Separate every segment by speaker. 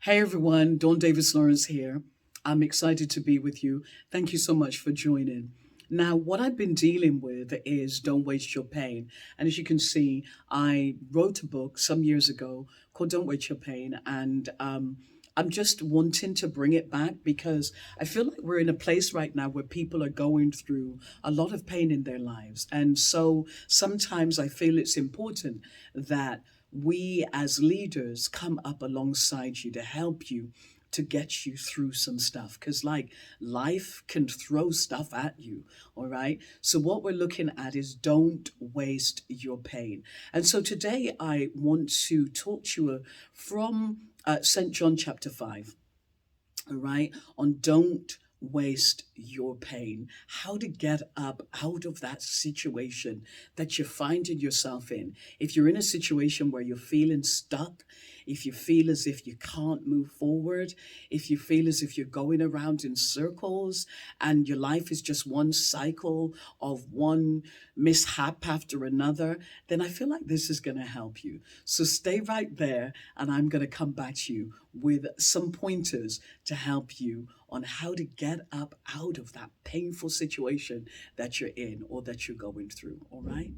Speaker 1: Hey everyone, Dawn Davis Lawrence here. I'm excited to be with you. Thank you so much for joining. Now, what I've been dealing with is Don't Waste Your Pain. And as you can see, I wrote a book some years ago called Don't Waste Your Pain. And I'm just wanting to bring it back because I feel like we're in a place right now where people are going through a lot of pain in their lives. And so sometimes I feel it's important that we as leaders come up alongside you to help you to get you through some stuff because like life can throw stuff at you. All right, so what we're looking at is don't waste your pain. And so today I want to talk to you from St. John chapter 5, all right, on don't waste your pain, how to get up out of that situation that you're finding yourself in. If you're in a situation where you're feeling stuck, if you feel as if you can't move forward, if you feel as if you're going around in circles and your life is just one cycle of one mishap after another, then I feel like this is going to help you. So stay right there and I'm going to come back to you with some pointers to help you on how to get up out of that painful situation that you're in or that you're going through. All right.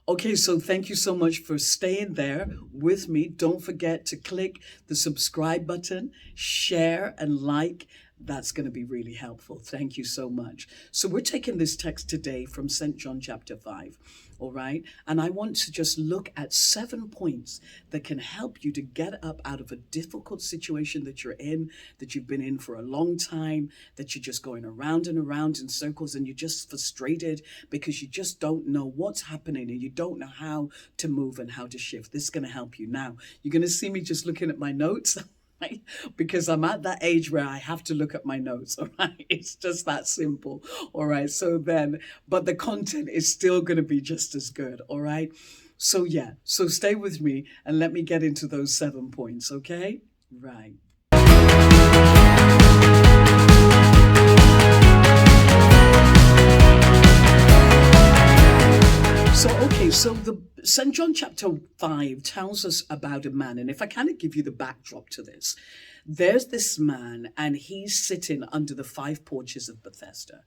Speaker 1: Okay, so thank you so much for staying there with me. Don't forget to click the subscribe button, share, and like. That's going to be really helpful. Thank you so much. So we're taking this text today from St. John chapter 5, all right? And I want to just look at 7 points that can help you to get up out of a difficult situation that you're in, that you've been in for a long time, that you're just going around and around in circles and you're just frustrated because you just don't know what's happening and you don't know how to move and how to shift. This is going to help you. Now, you're going to see me just looking at my notes. Right? Because I'm at that age where I have to look at my notes, all right? It's just that simple, all right? So then, but the content is still going to be just as good, all right? So yeah, so stay with me and let me get into those 7 points, okay? Right. So the St. John chapter 5 tells us about a man. And if I kind of give you the backdrop to this, there's this man and he's sitting under the 5 porches of Bethesda.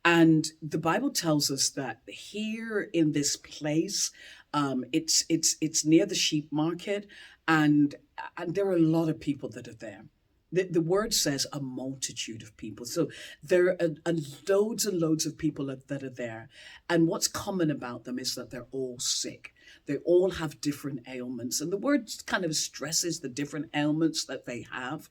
Speaker 1: And the Bible tells us that here in this place, it's near the sheep market and there are a lot of people that are there. The word says a multitude of people. So there are loads and loads of people that are there. And what's common about them is that they're all sick. They all have different ailments. And the word kind of stresses the different ailments that they have.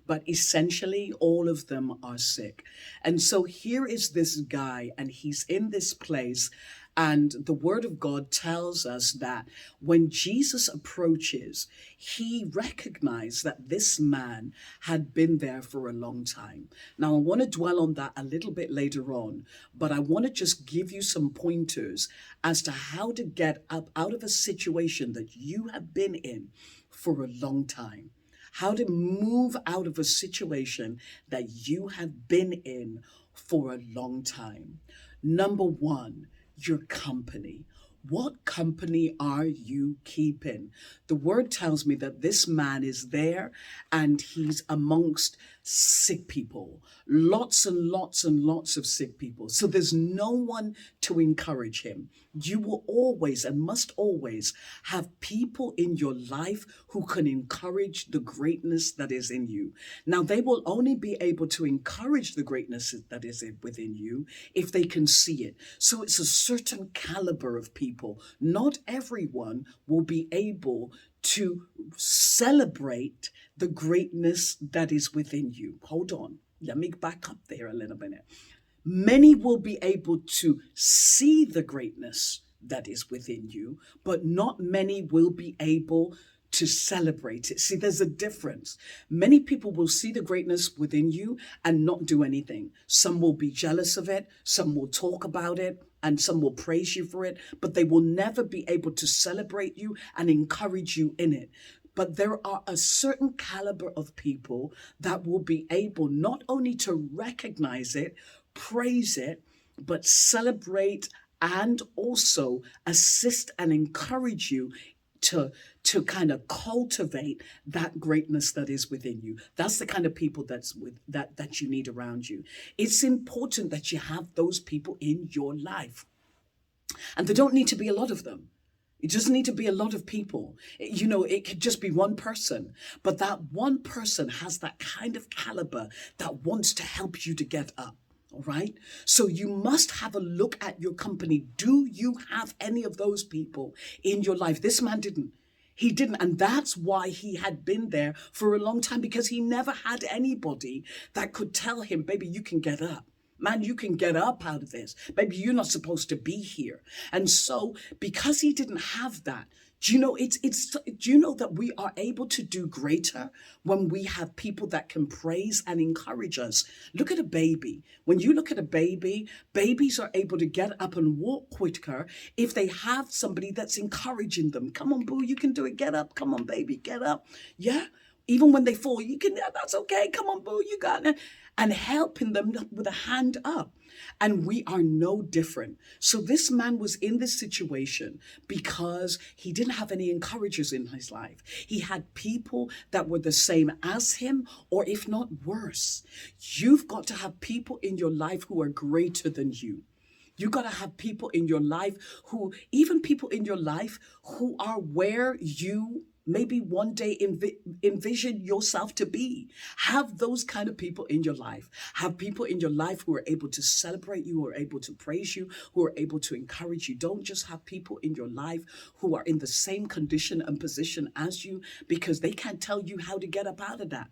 Speaker 1: But essentially, all of them are sick. And so here is this guy, and he's in this place. And the word of God tells us that when Jesus approaches, he recognized that this man had been there for a long time. Now, I want to dwell on that a little bit later on, but I want to just give you some pointers as to how to get up out of a situation that you have been in for a long time. How to move out of a situation that you have been in for a long time. Number 1, your company. What company are you keeping? The word tells me that this man is there and he's amongst sick people, lots and lots and lots of sick people. So there's no one to encourage him. You will always and must always have people in your life who can encourage the greatness that is in you. Now, they will only be able to encourage the greatness that is within you if they can see it. So it's a certain caliber of people. Not everyone will be able to celebrate the greatness that is within you. Hold on. Let me back up there a little minute. Many will be able to see the greatness that is within you, but not many will be able to celebrate it. See, there's a difference. Many people will see the greatness within you and not do anything. Some will be jealous of it, some will talk about it, and some will praise you for it, but they will never be able to celebrate you and encourage you in it. But there are a certain caliber of people that will be able not only to recognize it, praise it, but celebrate and also assist and encourage you to kind of cultivate that greatness that is within you. That's the kind of people that you need around you. It's important that you have those people in your life. And there don't need to be a lot of them. It doesn't need to be a lot of people. It could just be one person. But that one person has that kind of caliber that wants to help you to get up. All right. So you must have a look at your company. Do you have any of those people in your life? This man didn't. He didn't. And that's why he had been there for a long time, because he never had anybody that could tell him, baby, you can get up. Man, you can get up out of this. Baby, you're not supposed to be here. And so because he didn't have that, do you know that we are able to do greater when we have people that can praise and encourage us? Look at a baby. When you look at a baby, babies are able to get up and walk quicker if they have somebody that's encouraging them. Come on, boo, you can do it. Get up. Come on, baby, get up. Yeah. Even when they fall, you can, that's okay. Come on, boo, you got it. And helping them with a hand up. And we are no different. So this man was in this situation because he didn't have any encouragers in his life. He had people that were the same as him, or if not worse. You've got to have people in your life who are greater than you. You got to have people in your life who are where you maybe one day envision yourself to be. Have those kind of people in your life. Have people in your life who are able to celebrate you, who are able to praise you, who are able to encourage you. Don't just have people in your life who are in the same condition and position as you, because they can't tell you how to get up out of that.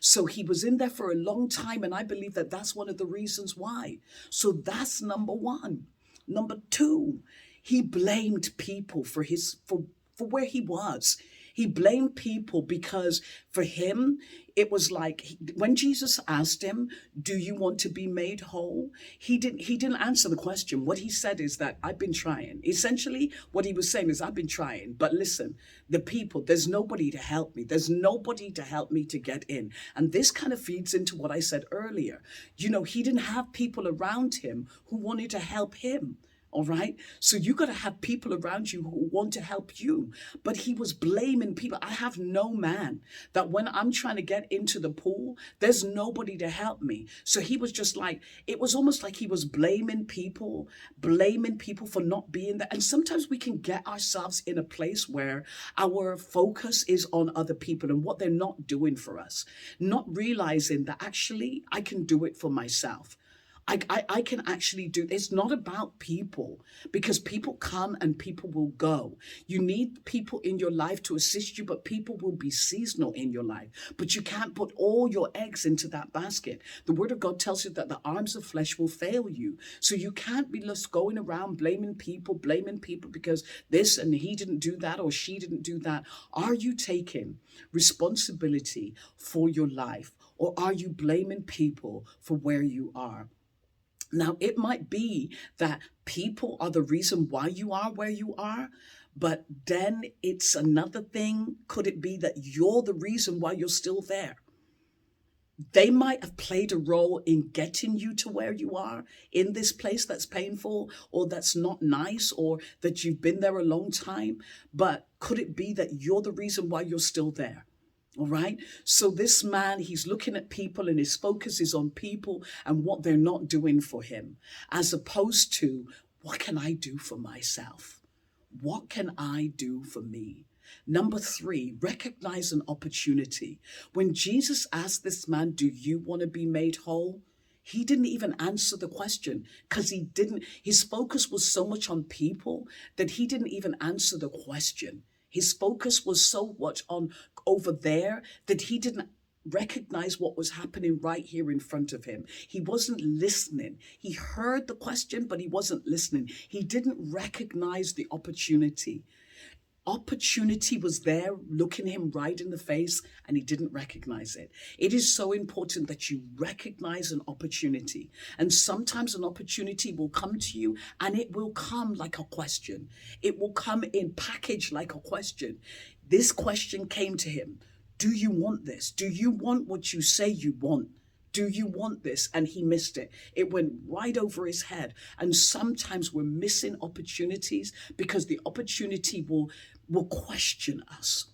Speaker 1: So he was in there for a long time, and I believe that that's one of the reasons why. So that's number one. Number two, he blamed people for where he was. He blamed people because for him, it was like when Jesus asked him, do you want to be made whole? He didn't answer the question. What he said is that I've been trying. Essentially, what he was saying is I've been trying. But listen, the people, there's nobody to help me. There's nobody to help me to get in. And this kind of feeds into what I said earlier. He didn't have people around him who wanted to help him. All right. So you got to have people around you who want to help you. But he was blaming people. I have no man that when I'm trying to get into the pool, there's nobody to help me. So he was just like, it was almost like he was blaming people for not being there. And sometimes we can get ourselves in a place where our focus is on other people and what they're not doing for us, not realizing that actually I can do it for myself. I can actually do. It's not about people, because people come and people will go. You need people in your life to assist you, but people will be seasonal in your life. But you can't put all your eggs into that basket. The word of God tells you that the arms of flesh will fail you. So you can't be just going around blaming people because this and he didn't do that or she didn't do that. Are you taking responsibility for your life, or are you blaming people for where you are? Now, it might be that people are the reason why you are where you are, but then it's another thing. Could it be that you're the reason why you're still there? They might have played a role in getting you to where you are in this place that's painful or that's not nice, or that you've been there a long time. But could it be that you're the reason why you're still there? All right. So this man, he's looking at people and his focus is on people and what they're not doing for him, as opposed to what can I do for myself? What can I do for me? Number three, recognize an opportunity. When Jesus asked this man, do you want to be made whole? He didn't even answer the question, because his focus was so much on people that he didn't even answer the question. His focus was so much on over there that he didn't recognize what was happening right here in front of him. He wasn't listening. He heard the question, but he wasn't listening. He didn't recognize the opportunity. Opportunity was there looking him right in the face and he didn't recognize it. It is so important that you recognize an opportunity. And sometimes an opportunity will come to you and it will come like a question. It will come in package like a question. This question came to him. Do you want this? Do you want what you say you want? Do you want this? And he missed it. It went right over his head. And sometimes we're missing opportunities because the opportunity will question us.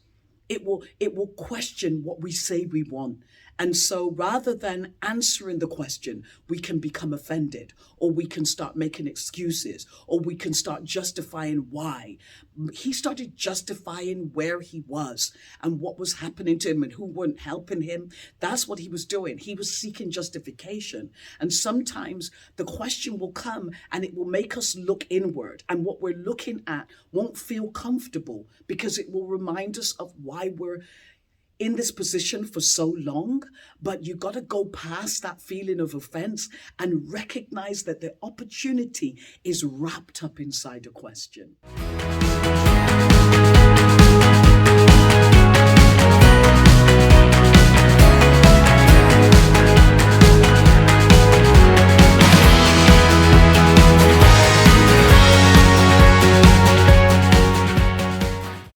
Speaker 1: It will question what we say we want. And so rather than answering the question, we can become offended, or we can start making excuses, or we can start justifying why. He started justifying where he was and what was happening to him and who weren't helping him. That's what he was doing. He was seeking justification. And sometimes the question will come and it will make us look inward. And what we're looking at won't feel comfortable because it will remind us of why we're in this position for so long. But you got to go past that feeling of offense and recognize that the opportunity is wrapped up inside a question.